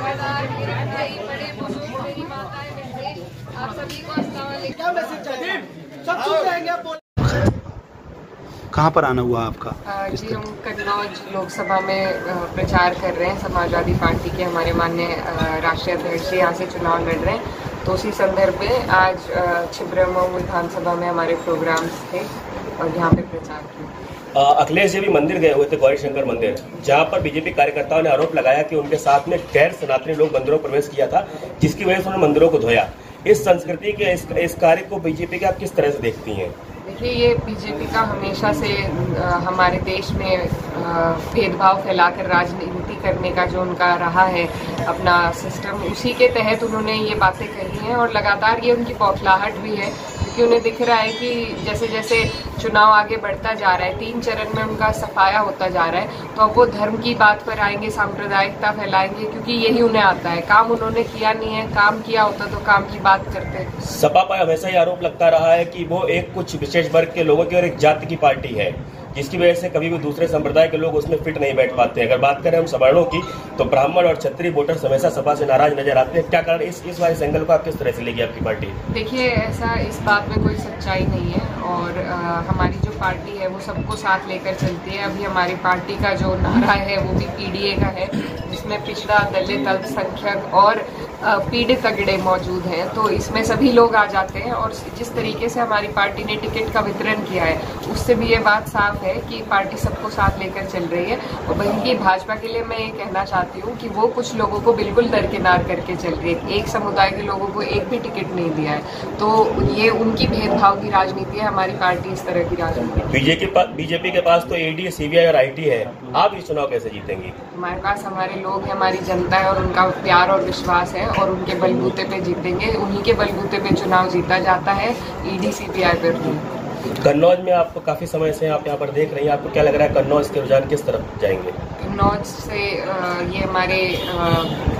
लगातार मेरे भाई, बड़े बुजुर्ग, मेरी माताएं, बहनें, आप सभी को अस्सलाम वालेकुम। क्या मैसेज चाहिए? सब सुन जाएंगे आप। कहाँ पर आना हुआ आपका? जी, हम कन्नौज लोकसभा में प्रचार कर रहे हैं। समाजवादी पार्टी के हमारे माननीय राष्ट्रीय अध्यक्ष यहाँ से चुनाव लड़ रहे हैं, तो उसी संदर्भ में आज छिबरामऊ विधानसभा में हमारे प्रोग्राम्स थे और यहाँ पे प्रचार किया। अखिलेश जी भी मंदिर गए हुए थे, गौरी शंकर मंदिर, जहाँ पर बीजेपी कार्यकर्ताओं ने आरोप लगाया कि उनके साथ में गैर सनातनी लोग मंदिरों में प्रवेश किया था, जिसकी वजह से उन्होंने मंदिरों को धोया। इस संस्कृति के इस कार्य को बीजेपी के आप किस तरह से देखती हैं? देखिए, ये बीजेपी का हमेशा से हमारे देश में भेदभाव फैलाकर राजनीति करने का जो उनका रहा है अपना सिस्टम, उसी के तहत उन्होंने ये बातें कही हैं और लगातार ये उनकी बौखलाहट भी है, क्योंकि उन्हें दिख रहा है कि जैसे जैसे चुनाव आगे बढ़ता जा रहा है, 3 चरण में उनका सफाया होता जा रहा है, तो अब वो धर्म की बात पर आएंगे, सांप्रदायिकता फैलाएंगे, क्योंकि यही उन्हें आता है। काम उन्होंने किया नहीं है, काम किया होता तो काम की बात करते। सपा पर हमेशा ही आरोप लगता रहा है कि वो एक कुछ विशेष वर्ग के लोगों की और एक जाति की पार्टी है, जिसकी वजह से कभी भी दूसरे संप्रदाय के लोग उसमें फिट नहीं बैठ पाते। अगर बात करें हम सवर्णों की, तो ब्राह्मण और क्षत्रिय वोटर्स हमेशा सपा से नाराज नजर आते हैं। क्या कारण इस वाले एंगल को आप किस तरह से लेगी आपकी पार्टी? देखिए, ऐसा इस बात में कोई सच्चाई नहीं है और हमारी जो पार्टी है वो सबको साथ लेकर चलती है। अभी हमारी पार्टी का जो नारा है वो भी पीडीए का है, जिसमें पिछड़ा, दलित, अल्पसंख्यक और पीड़ित अगड़े मौजूद हैं, तो इसमें सभी लोग आ जाते हैं। और जिस तरीके से हमारी पार्टी ने टिकट का वितरण किया है, उससे भी ये बात साफ है कि पार्टी सबको साथ लेकर चल रही है। और बल्कि भाजपा के लिए मैं ये कहना चाहती हूँ कि वो कुछ लोगों को बिल्कुल दरकिनार करके चल रही है। एक समुदाय के लोगों को एक भी टिकट नहीं दिया है, तो ये उनकी भेदभाव की राजनीति है। हमारी पार्टी इस तरह की राजनीति। बीजेपी के पास तो ईडी, सीबीआई और आईटी है, आप ये चुनाव कैसे जीतेंगी? हमारे पास हमारे लोग हैं, हमारी जनता है और उनका प्यार और विश्वास है और उनके बलबूते पे जीतेंगे। उन्हीं के बलबूते पे चुनाव जीता जाता है, ईडी सीबीआई पर नहीं। कन्नौज में आपको काफी समय से आप यहाँ पर देख रही हैं, आपको क्या लग रहा है कन्नौज के रुझान किस तरफ जाएंगे? कन्नौज से ये हमारे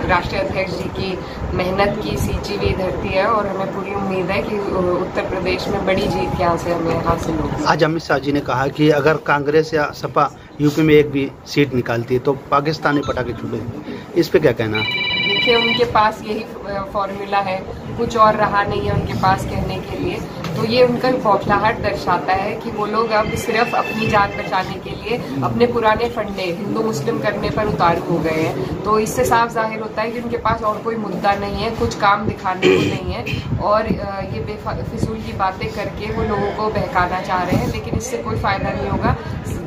राष्ट्रीय अध्यक्ष जी की मेहनत की सींची हुई धरती है और हमें पूरी उम्मीद है कि उत्तर प्रदेश में बड़ी जीत यहाँ से हमें हासिल होगी। आज अमित शाह जी ने कहा कि अगर कांग्रेस या सपा यूपी में एक भी सीट निकालती है तो पाकिस्तानी पटाखे छूटेंगे, इस पे क्या कहना? देखिए, उनके पास यही फॉर्मूला है, कुछ और रहा नहीं है उनके पास कहने के लिए, तो ये उनका बौखलाहट दर्शाता है कि वो लोग अब सिर्फ अपनी जान बचाने के लिए अपने पुराने फंडे हिंदू मुस्लिम करने पर उतारू हो गए हैं। तो इससे साफ जाहिर होता है कि उनके पास और कोई मुद्दा नहीं है, कुछ काम दिखाने को नहीं है और ये बेफिजूल की बातें करके वो लोगों को बहकाना चाह रहे हैं, लेकिन इससे कोई फायदा नहीं होगा।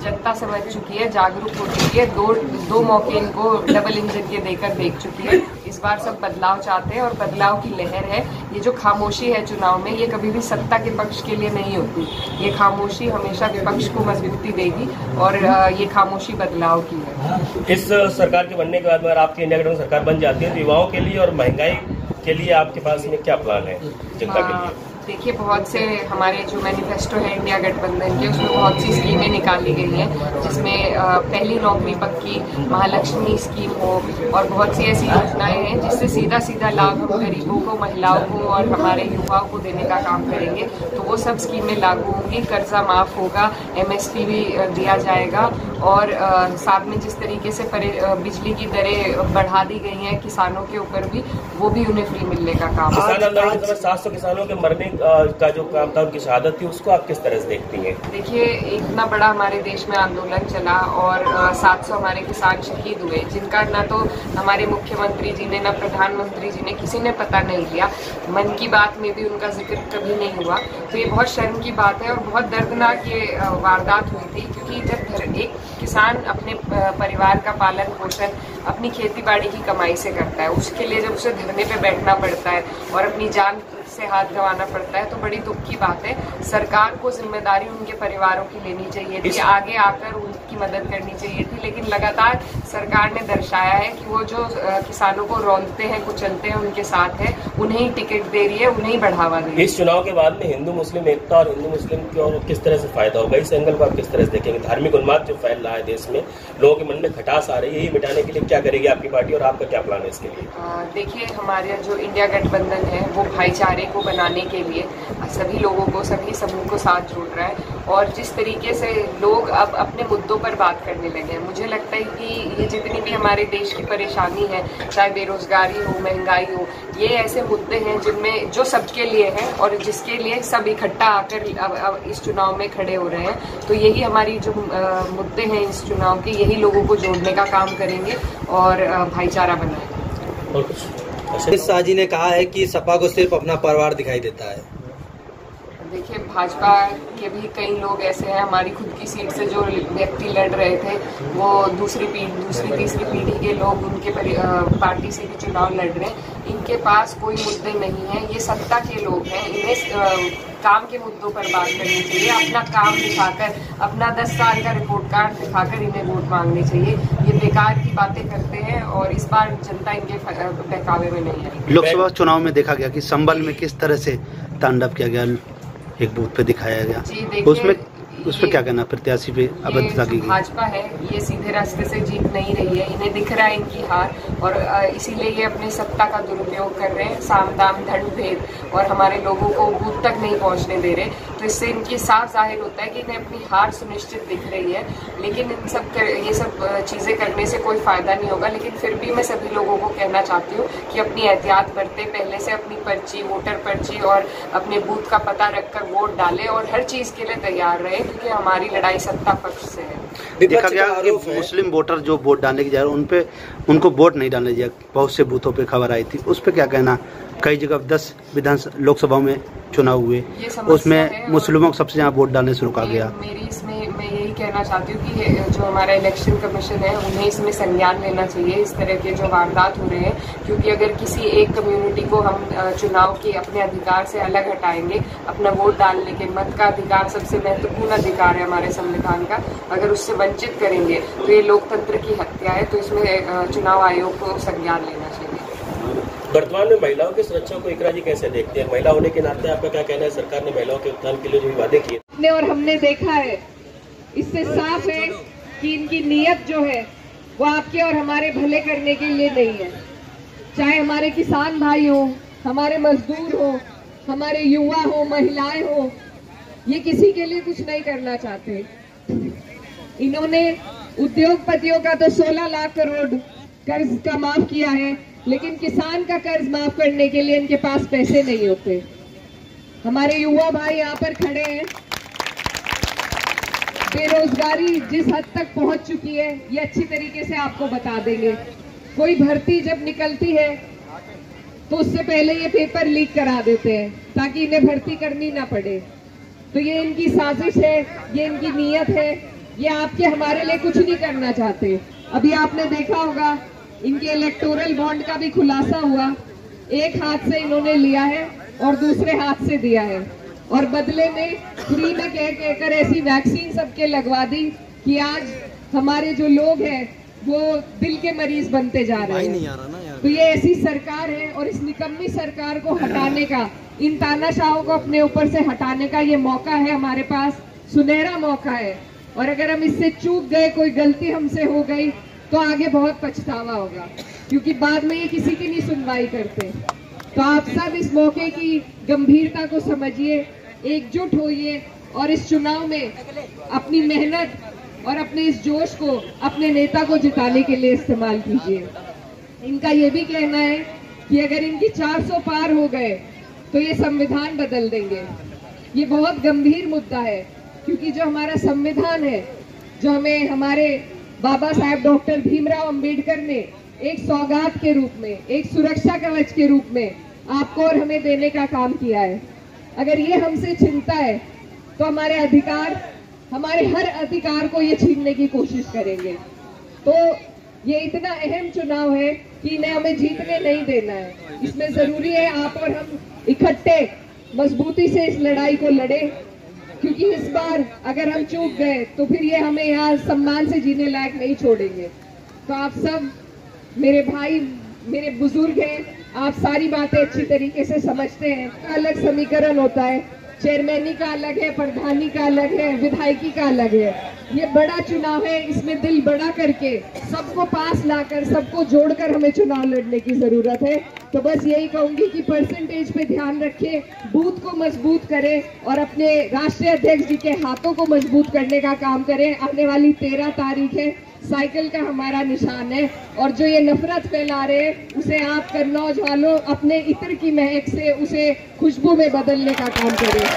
जनता समझ चुकी है, जागरूक हो चुकी है, दो मौके इनको डबल इंजन के देकर देख चुकी है। इस बार सब बदलाव चाहते हैं और बदलाव की लहर है। ये जो खामोशी है चुनाव में, ये कभी भी सत्ता के पक्ष के लिए नहीं होती। ये खामोशी हमेशा विपक्ष को मजबूती देगी और ये खामोशी बदलाव की है। इस सरकार के बनने के बाद अगर आपकी इंडिया गठबंधन सरकार बन जाती है तो युवाओं के लिए और महंगाई के लिए आपके पास में क्या प्लान है जनता के लिए? देखिए, बहुत से हमारे जो मैनिफेस्टो है इंडिया गठबंधन के, उसमें बहुत सी स्कीमें निकाली गई हैं, जिसमें पहली नौकरी पक्की, महालक्ष्मी स्कीम हो और बहुत सी ऐसी योजनाएं हैं जिससे सीधा सीधा लाभ हम गरीबों को, महिलाओं को और हमारे युवाओं को देने का काम करेंगे। तो वो सब स्कीमें लागू होंगी, कर्जा माफ होगा, MSP भी दिया जाएगा और साथ में जिस तरीके से बिजली की दरें बढ़ा दी गई हैं किसानों के ऊपर भी, वो भी उन्हें फ्री मिलने का काम। किसान आंदोलन के समय 700 किसानों के मरने का जो काम था, उनकी शहादत थी, उसको आप किस तरह से देखती हैं? देखिए, इतना बड़ा हमारे देश में आंदोलन चला और 700 हमारे किसान शहीद हुए, जिनका न तो हमारे मुख्यमंत्री जी ने, न प्रधानमंत्री जी ने, किसी ने पता नहीं लिया। मन की बात में भी उनका जिक्र कभी नहीं हुआ। तो ये बहुत शर्म की बात है और बहुत दर्दनाक ये वारदात हुई थी, क्योंकि जब एक किसान अपने परिवार का पालन पोषण अपनी खेती बाड़ी की कमाई से करता है, उसके लिए जब उसे धरने पे बैठना पड़ता है और अपनी जान से हाथ गंवाना पड़ता है, तो बड़ी दुख की बात है। सरकार को जिम्मेदारी उनके परिवारों की लेनी चाहिए थी, आगे आकर उनकी मदद करनी चाहिए थी, लेकिन लगातार सरकार ने दर्शाया है कि वो जो किसानों को रौंदते हैं, कुचलते हैं, उनके साथ है, उन्हें ही टिकट दे रही है, उन्हें ही बढ़ावा दे रही है। इस चुनाव के बाद में हिंदू मुस्लिम एकता और हिंदू मुस्लिम को किस तरह से फायदा होगा, इस एंगल को आप किस तरह से देखेंगे? धार्मिक उन्माद जो फैल रहा है देश में, लोगों के मन में खटास आ रही है, यही मिटाने के लिए क्या करेगी आपकी पार्टी और आपका क्या प्लान है इसके लिए? देखिए, हमारे जो इंडिया गठबंधन है वो भाईचारे को बनाने के लिए सभी लोगों को, सभी समूह को साथ जोड़ रहा है और जिस तरीके से लोग अब अपने मुद्दों पर बात करने लगे हैं, मुझे लगता है कि ये जितनी भी हमारे देश की परेशानी है, चाहे बेरोजगारी हो, महंगाई हो, ये ऐसे मुद्दे हैं जिनमें जो सबके लिए है और जिसके लिए सब इकट्ठा आकर अब इस चुनाव में खड़े हो रहे हैं। तो यही हमारी जो मुद्दे हैं इस चुनाव के, यही लोगों को जोड़ने का काम करेंगे और भाईचारा बनाएंगे। और कुछ अमित शाह जी ने कहा है कि सपा को सिर्फ अपना परिवार दिखाई देता है। देखिए, भाजपा के भी कई लोग ऐसे हैं, हमारी खुद की सीट से जो व्यक्ति लड़ रहे थे वो दूसरी तीसरी पीढ़ी के लोग उनके पार्टी से भी चुनाव लड़ रहे हैं। इनके पास कोई मुद्दे नहीं है, ये सत्ता के लोग हैं, इन्हें काम के मुद्दों पर बात करनी चाहिए, अपना काम दिखाकर, अपना 10 साल का रिपोर्ट कार्ड दिखाकर इन्हें वोट मांगने चाहिए। ये बेकार की बातें करते हैं और इस बार जनता इनके बहकावे में नहीं है। लोकसभा चुनाव में देखा गया कि संभल में किस तरह से तांडव किया गया, एक बूथ पे दिखाया गया, उसमें क्या कहना, प्रत्याशी पे अभद्रता की गई। भाजपा है, ये सीधे रास्ते से जीत नहीं रही है, इन्हें दिख रहा है इनकी हार और इसीलिए ये अपनी सत्ता का दुरुपयोग कर रहे हैं, साम दाम दंड भेद, और हमारे लोगों को बूथ तक नहीं पहुंचने दे रहे। तो इससे इनकी साफ जाहिर होता है कि इन्हें अपनी हार सुनिश्चित दिख रही है, लेकिन ये सब चीजें करने से कोई फायदा नहीं होगा। लेकिन फिर भी मैं सभी लोगों को कहना चाहती हूँ कि अपनी एहतियात बरते, पहले से अपनी पर्ची, वोटर पर्ची और अपने बूथ का पता रखकर वोट डाले और हर चीज के लिए तैयार रहे, क्योंकि हमारी लड़ाई सत्ता पक्ष से है। देखा गया कि मुस्लिम वोटर जो वोट डालने की जा रहे हैं उनको वोट नहीं डालने दिया, बहुत से बूथों पे खबर आई थी, उस पे क्या कहना। कई जगह 10 विधानसभा लोकसभा में चुनाव हुए, उसमें मुस्लिमों को सबसे ज्यादा वोट डालने से रोका गया। मेरी इसमें मैं यही कहना चाहती हूँ कि जो हमारा इलेक्शन कमीशन है उन्हें इसमें संज्ञान लेना चाहिए, इस तरह के जो वारदात हो रहे हैं, क्योंकि अगर किसी एक कम्युनिटी को हम चुनाव के अपने अधिकार से अलग हटाएंगे, अपना वोट डालने के, मत का अधिकार सबसे महत्वपूर्ण अधिकार है हमारे संविधान का, अगर उससे वंचित करेंगे तो ये लोकतंत्र की हत्या है। तो इसमें चुनाव आयोग को संज्ञान लेना चाहिए। वर्तमान में महिलाओं की सुरक्षा को इकरा जी कैसे देखते हैं? महिला होने के नाते आपका क्या कहना है? सरकार ने महिलाओं के उत्थान के लिए जो वादे किए और हमने देखा है, इससे साफ है कि इनकी नीयत जो है वो आपके और हमारे भले करने के लिए नहीं है। चाहे हमारे किसान भाई हो, हमारे मजदूर हो, हमारे युवा हो, महिलाएं हो, ये किसी के लिए कुछ नहीं करना चाहते। इन्होंने उद्योगपतियों का तो 16 लाख करोड़ कर्ज का माफ किया है, लेकिन किसान का कर्ज माफ करने के लिए इनके पास पैसे नहीं होते। हमारे युवा भाई यहाँ पर खड़े हैं, बेरोजगारी जिस हद तक पहुंच चुकी है ये अच्छी तरीके से आपको बता देंगे। कोई भर्ती जब निकलती है तो उससे पहले ये पेपर लीक करा देते हैं ताकि इन्हें भर्ती करनी ना पड़े। तो ये इनकी साजिश है, ये इनकी नीयत है, ये आपके हमारे लिए कुछ नहीं करना चाहते। अभी आपने देखा होगा इनके इलेक्टोरल बॉन्ड का भी खुलासा हुआ, एक हाथ से इन्होंने लिया है और दूसरे हाथ से दिया है, और बदले में फ्री में कहकर ऐसी वैक्सीन सबके लगवा दी कि आज हमारे जो लोग हैं वो दिल के मरीज बनते जा रहे हैं। तो ये ऐसी सरकार है और इस निकम्मी सरकार को हटाने का, इन तानाशाहों को अपने ऊपर से हटाने का ये मौका है हमारे पास, सुनहरा मौका है। और अगर हम इससे चूक गए, कोई गलती हमसे हो गई, तो आगे बहुत पछतावा होगा, क्योंकि बाद में ये किसी की नहीं सुनवाई करते। तो आप सब इस मौके की गंभीरता को समझिए, एकजुट होइए और इस चुनाव में अपनी मेहनत और अपने इस जोश को अपने नेता को जिताने के लिए इस्तेमाल कीजिए। इनका ये भी कहना है कि अगर इनकी 400 पार हो गए तो ये संविधान बदल देंगे। ये बहुत गंभीर मुद्दा है, क्योंकि जो हमारा संविधान है, जो हमें हमारे बाबा साहेब डॉक्टर भीमराव अंबेडकर ने एक सौगात के रूप में, एक सुरक्षा कवच के रूप में आपको और हमें देने का काम किया है, अगर ये हमसे छीनता है तो हमारे अधिकार, हमारे हर अधिकार को ये छीनने की कोशिश करेंगे। तो ये इतना अहम चुनाव है कि इन्हें हमें जीतने नहीं देना है। इसमें जरूरी है आप और हम इकट्ठे मजबूती से इस लड़ाई को लड़े, क्योंकि इस बार अगर हम चूक गए तो फिर ये हमें यहाँ सम्मान से जीने लायक नहीं छोड़ेंगे। तो आप सब मेरे भाई, मेरे बुजुर्ग हैं, आप सारी बातें अच्छी तरीके से समझते हैं। अलग समीकरण होता है, चेयरमैनी का अलग है, प्रधानी का अलग है, विधायकी का अलग है। ये बड़ा चुनाव है, इसमें दिल बड़ा करके सबको पास लाकर सबको जोड़कर हमें चुनाव लड़ने की जरूरत है। तो बस यही कहूंगी कि परसेंटेज पे ध्यान रखें, बूथ को मजबूत करें और अपने राष्ट्रीय अध्यक्ष जी के हाथों को मजबूत करने का काम करें। आने वाली 13 तारीख है, साइकिल का हमारा निशान है और जो ये नफरत फैला रहे हैं उसे आप कन्नौज वालों अपने इत्र की महक से उसे खुशबू में बदलने का काम करें।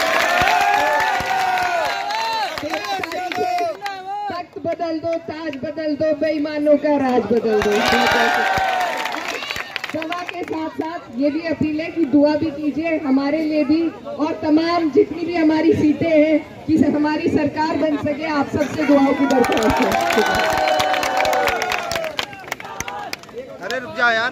तख्त बदल दो, ताज बदल दो, बेईमानों का राज बदल दो। दवा के साथ साथ ये भी अपील है कि दुआ भी कीजिए हमारे लिए भी और तमाम जितनी भी हमारी सीटें हैं कि हमारी सरकार बन सके। आप सबसे दुआओं की दरख्वास्त है। अरे रुक जा यार।